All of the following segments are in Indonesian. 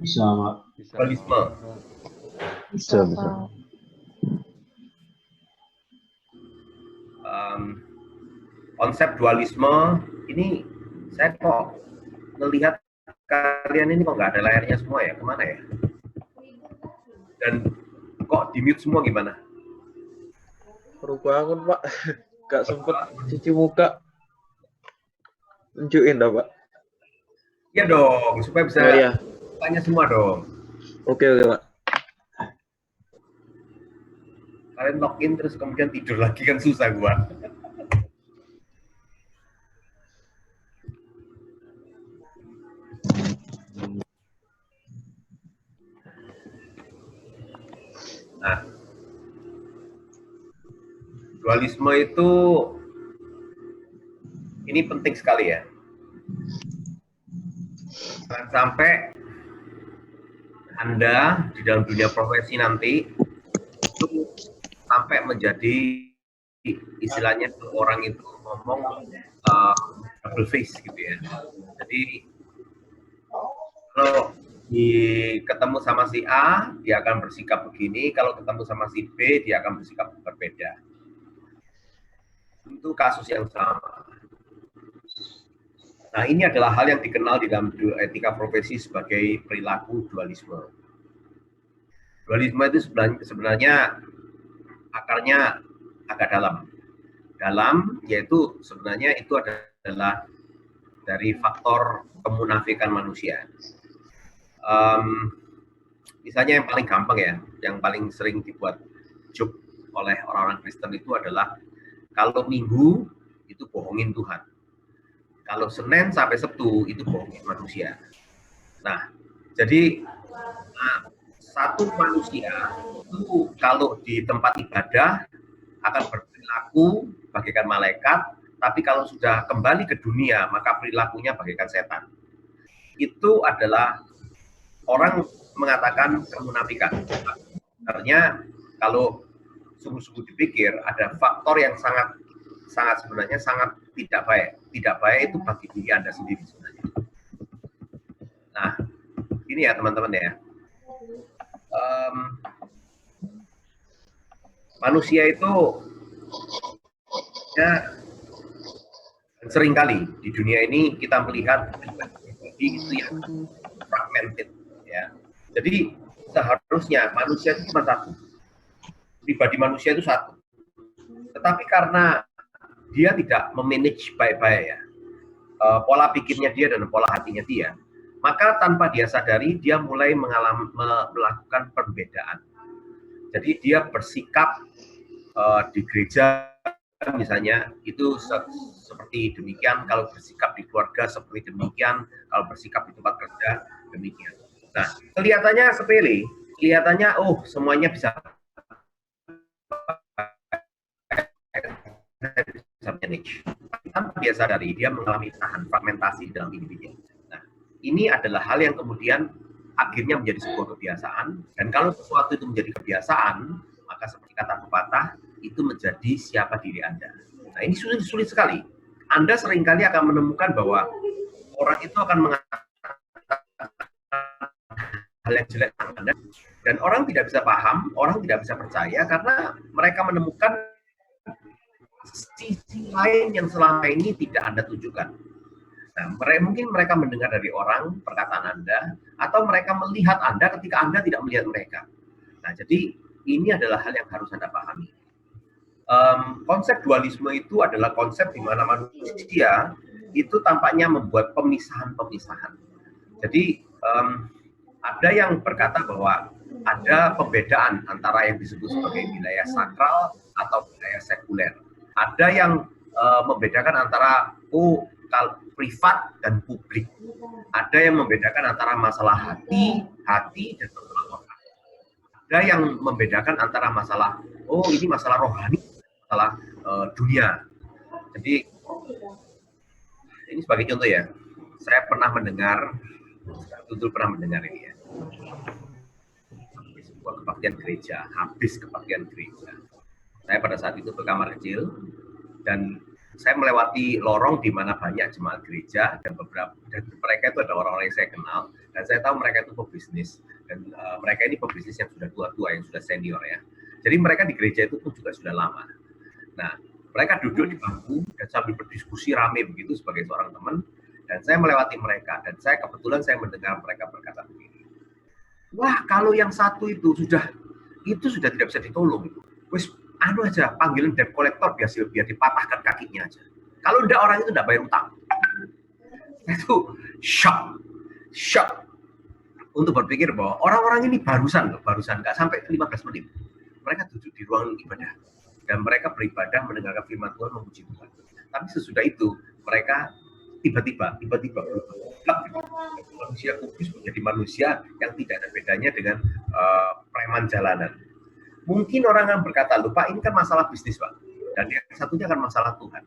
Bisa, Pak. Bisa. Dualisme. Bisa. Konsep dualisme ini saya kok melihat kalian ini kok nggak ada layarnya semua ya, kemana ya? Dan kok di mute semua gimana? Perlu bangun, Pak. Gak sempet cuci muka. Tunjukin dah, Pak. Iya dong, supaya bisa tanya semua dong. Oke, Pak. Kalian login terus kemudian tidur lagi kan susah gua. Nah, dualisme itu ini penting sekali ya. Jangan sampai Anda di dalam dunia profesi nanti itu sampai menjadi istilahnya orang itu ngomong double face gitu ya. Jadi kalau ketemu sama si A, dia akan bersikap begini, kalau ketemu sama si B, dia akan bersikap berbeda. Itu kasus yang sama. Nah, ini adalah hal yang dikenal di dalam etika profesi sebagai perilaku dualisme. Dualisme itu sebenarnya akarnya agak dalam. Dalam, yaitu sebenarnya itu adalah dari faktor kemunafikan manusia. Misalnya yang paling gampang ya, yang paling sering dibuat joke oleh orang-orang Kristen itu adalah kalau Minggu itu bohongin Tuhan. Kalau Senin sampai Sabtu itu bohongin manusia. Nah, jadi satu manusia itu kalau di tempat ibadah akan berperilaku bagaikan malaikat, tapi kalau sudah kembali ke dunia maka perilakunya bagaikan setan. Itu adalah orang mengatakan kemunafikan. Artinya kalau sungguh-sungguh dipikir ada faktor yang sangat sebenarnya sangat tidak baik. Tidak baik itu bagi diri Anda sendiri sebenarnya. Nah, ini ya teman-teman ya. Manusia itu ya seringkali di dunia ini kita melihat pribadi itu yang fragmented ya. Jadi seharusnya manusia itu cuma satu. Pribadi manusia itu satu. Tetapi karena dia tidak memanage baik-baik ya, pola pikirnya dia dan pola hatinya dia, maka tanpa dia sadari dia mulai melakukan perbedaan. Jadi dia bersikap di gereja misalnya itu seperti demikian, kalau bersikap di keluarga seperti demikian, kalau bersikap di tempat kerja demikian. Nah, kelihatannya sepele, kelihatannya oh semuanya bisa manage. Tanpa dia sadari, dia mengalami tahan fragmentasi dalam dirinya. Nah, ini adalah hal yang kemudian akhirnya menjadi sebuah kebiasaan. Dan kalau sesuatu itu menjadi kebiasaan, maka seperti kata pepatah, itu menjadi siapa diri Anda. Nah, ini sulit sekali. Anda seringkali akan menemukan bahwa orang itu akan mengatakan hal yang jelek tentang Anda, dan orang tidak bisa paham, orang tidak bisa percaya karena mereka menemukan sisi lain yang selama ini tidak Anda tunjukkan. Nah, mungkin mereka mendengar dari orang perkataan Anda, atau mereka melihat Anda ketika Anda tidak melihat mereka. Nah, jadi ini adalah hal yang harus Anda pahami. Konsep dualisme itu adalah konsep di mana manusia itu tampaknya membuat pemisahan-pemisahan. Jadi ada yang berkata bahwa ada pembedaan antara yang disebut sebagai wilayah sakral atau wilayah sekuler. Ada yang membedakan antara privat dan publik. Ada yang membedakan antara masalah hati dan masalah orang. Ada yang membedakan antara masalah ini masalah rohani, masalah dunia. Jadi ini sebagai contoh ya, saya pernah mendengar ini ya, sebuah kebaktian gereja, habis kebaktian gereja. Saya pada saat itu ke kamar kecil dan saya melewati lorong di mana banyak jemaat gereja dan mereka itu ada orang-orang yang saya kenal dan saya tahu mereka itu pebisnis dan mereka ini pebisnis yang sudah tua-tua, yang sudah senior ya. Jadi mereka di gereja itu pun juga sudah lama. Nah, mereka duduk di bangku dan sambil berdiskusi rame begitu sebagai seorang teman dan saya melewati mereka dan kebetulan saya mendengar mereka berkata begini. Wah, kalau yang satu itu sudah tidak bisa ditolong. Wes anu aja, panggilan debt collector biar dipatahkan kakinya aja. Kalau enggak orang itu enggak bayar utang. Itu shock untuk berpikir bahwa orang-orang ini barusan enggak sampai 15 menit. Mereka duduk di ruang ibadah dan mereka beribadah mendengarkan firman Tuhan, memuji Tuhan. Tapi sesudah itu mereka tiba-tiba manusia kudus menjadi manusia yang tidak ada bedanya dengan preman jalanan. Mungkin orang yang berkata, "Loh Pak, ini kan masalah bisnis Pak." Dan yang satunya kan masalah Tuhan.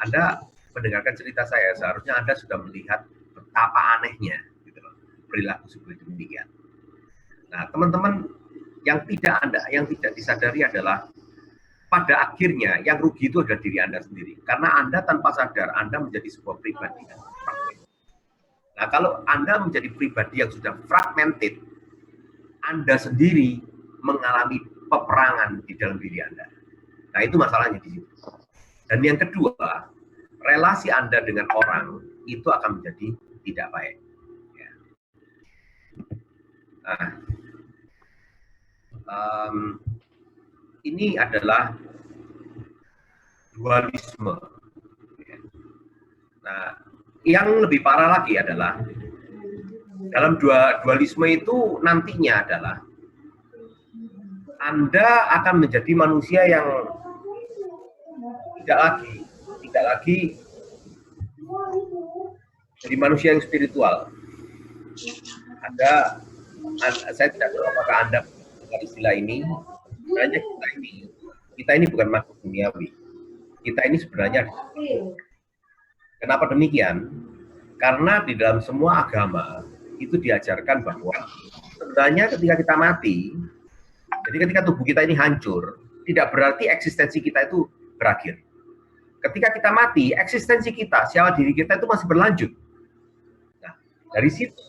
Anda mendengarkan cerita saya, seharusnya Anda sudah melihat betapa anehnya gitu loh, perilaku seperti demikian. Nah, teman-teman, yang tidak disadari adalah pada akhirnya yang rugi itu adalah diri Anda sendiri. Karena Anda tanpa sadar, Anda menjadi sebuah pribadi yang fragmented. Nah, kalau Anda menjadi pribadi yang sudah fragmented, Anda sendiri mengalami peperangan di dalam diri Anda. Nah, itu masalahnya di situ. Dan yang kedua, relasi Anda dengan orang itu akan menjadi tidak baik. Ya. Nah, ini adalah dualisme. Nah, yang lebih parah lagi adalah dalam dualisme itu nantinya adalah Anda akan menjadi manusia yang tidak lagi jadi manusia yang spiritual. Saya tidak tahu apakah Anda mendengar istilah ini. Sebenarnya kita ini bukan makhluk duniawi. Kita ini sebenarnya, kenapa demikian? Karena di dalam semua agama itu diajarkan bahwa sebenarnya ketika kita mati, jadi ketika tubuh kita ini hancur, tidak berarti eksistensi kita itu berakhir. Ketika kita mati, eksistensi kita, siapa diri kita itu masih berlanjut. Nah, dari situ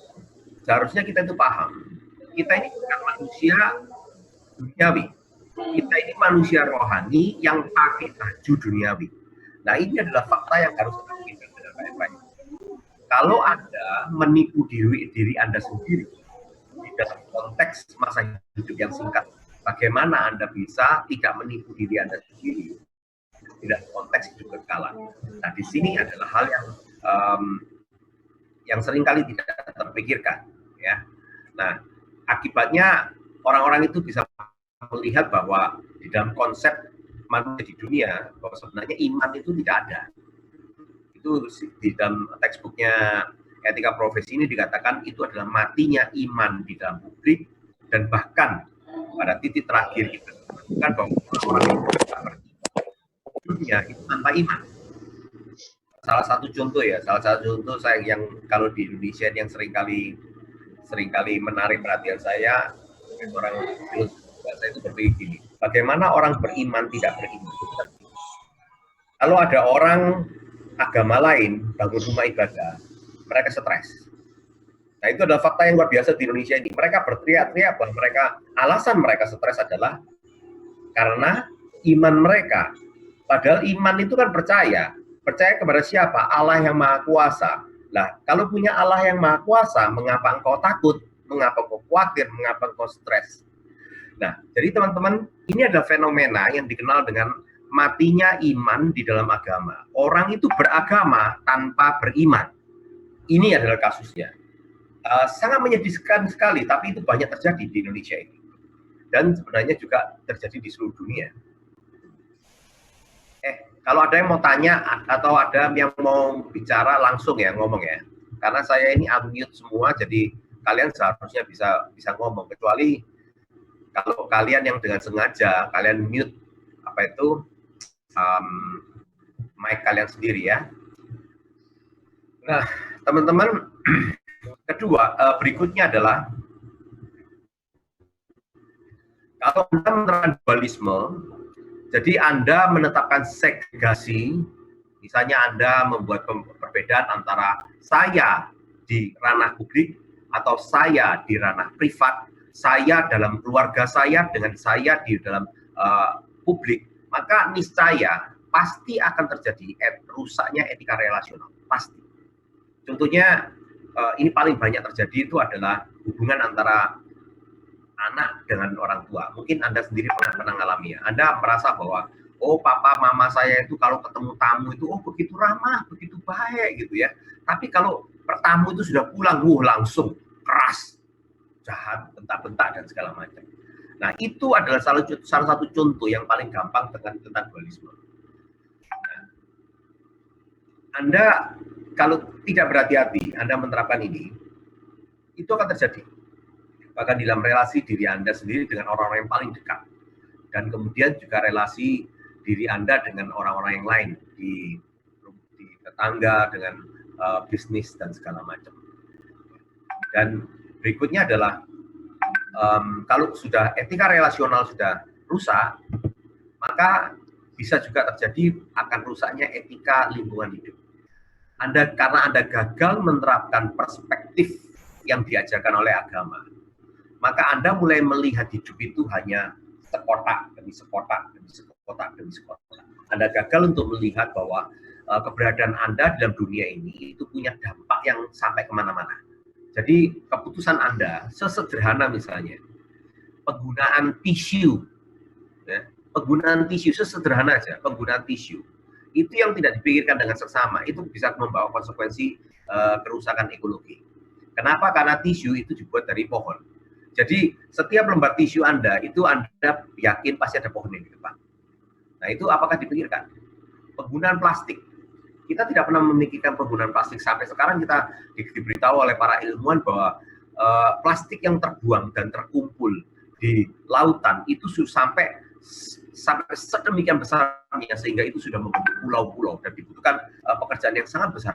seharusnya kita itu paham, kita ini bukan manusia duniawi. Kita ini manusia rohani yang pakai baju duniawi. Nah, ini adalah fakta yang harus kita pikirkan dengan baik-baik. Kalau Anda menipu diri Anda sendiri di dalam konteks masa hidup yang singkat, bagaimana Anda bisa tidak menipu diri Anda sendiri di dalam konteks hidup berkala? Nah, di sini adalah hal yang seringkali tidak terpikirkan, ya. Nah, akibatnya orang-orang itu bisa melihat bahwa di dalam konsep manusia di dunia, bahwa sebenarnya iman itu tidak ada. Itu di dalam textbooknya Etika Profesi ini dikatakan itu adalah matinya iman di dalam publik, dan bahkan pada titik terakhir kita menemukan bahwa orang itu dunia itu tanpa iman. Salah satu contoh saya yang kalau di Indonesia yang seringkali menarik perhatian saya, seorang filosof saya itu berpikir gini, bagaimana orang beriman tidak beriman? Kalau ada orang agama lain bangun rumah ibadah, mereka stres. Nah, itu adalah fakta yang luar biasa di Indonesia ini. Mereka berteriak-teriak bahwa alasan mereka stres adalah karena iman mereka. Padahal iman itu kan percaya kepada siapa? Allah yang Maha Kuasa. Nah, kalau punya Allah yang Maha Kuasa, mengapa engkau takut? Mengapa engkau khawatir? Mengapa engkau stres? Nah, jadi teman-teman, ini adalah fenomena yang dikenal dengan matinya iman di dalam agama. Orang itu beragama tanpa beriman. Ini adalah kasusnya. Sangat menyedihkan sekali, tapi itu banyak terjadi di Indonesia ini. Dan sebenarnya juga terjadi di seluruh dunia. Kalau ada yang mau tanya atau ada yang mau bicara langsung ya, ngomong ya. Karena saya ini unmute semua, jadi kalian seharusnya bisa ngomong. Kecuali kalau kalian yang dengan sengaja, kalian mute mic kalian sendiri ya. Nah, teman-teman, kedua, berikutnya adalah kalau Anda menerapkan dualisme, Jadi Anda menetapkan segregasi, misalnya Anda membuat perbedaan antara saya di ranah publik atau saya di ranah privat, saya dalam keluarga saya dengan saya di dalam publik, maka niscaya pasti akan terjadi rusaknya etika relasional, pasti. Contohnya ini paling banyak terjadi itu adalah hubungan antara anak dengan orang tua. Mungkin Anda sendiri pernah mengalami ya. Anda merasa bahwa oh papa mama saya itu kalau ketemu tamu itu oh begitu ramah, begitu baik gitu ya. Tapi kalau pertamu itu sudah pulang, langsung keras, jahat, bentak-bentak dan segala macam. Nah itu adalah salah satu contoh yang paling gampang tentang dualisme. Nah, Anda kalau tidak berhati-hati, Anda menerapkan ini, itu akan terjadi. Bahkan dalam relasi diri Anda sendiri dengan orang-orang yang paling dekat. Dan kemudian juga relasi diri Anda dengan orang-orang yang lain, di tetangga, dengan bisnis, dan segala macam. Dan berikutnya adalah, kalau sudah etika relasional sudah rusak, maka bisa juga terjadi akan rusaknya etika lingkungan hidup. Karena Anda gagal menerapkan perspektif yang diajarkan oleh agama, maka Anda mulai melihat hidup itu hanya sekotak demi sekotak demi sekotak demi sekotak. Anda gagal untuk melihat bahwa keberadaan Anda dalam dunia ini itu punya dampak yang sampai kemana-mana. Jadi keputusan Anda sesederhana misalnya penggunaan tisu, ya, penggunaan tisu sesederhana aja, penggunaan tisu itu yang tidak dipikirkan dengan seksama itu bisa membawa konsekuensi kerusakan ekologi. Kenapa? Karena tisu itu dibuat dari pohon. Jadi setiap lembar tisu Anda itu Anda yakin pasti ada pohon di depan. Nah itu apakah dipikirkan? Penggunaan plastik. Kita tidak pernah memikirkan penggunaan plastik. Sampai sekarang kita diberitahu oleh para ilmuwan bahwa plastik yang terbuang dan terkumpul di lautan itu sampai sedemikian besarnya sehingga itu sudah membentuk pulau-pulau dan dibutuhkan pekerjaan yang sangat besar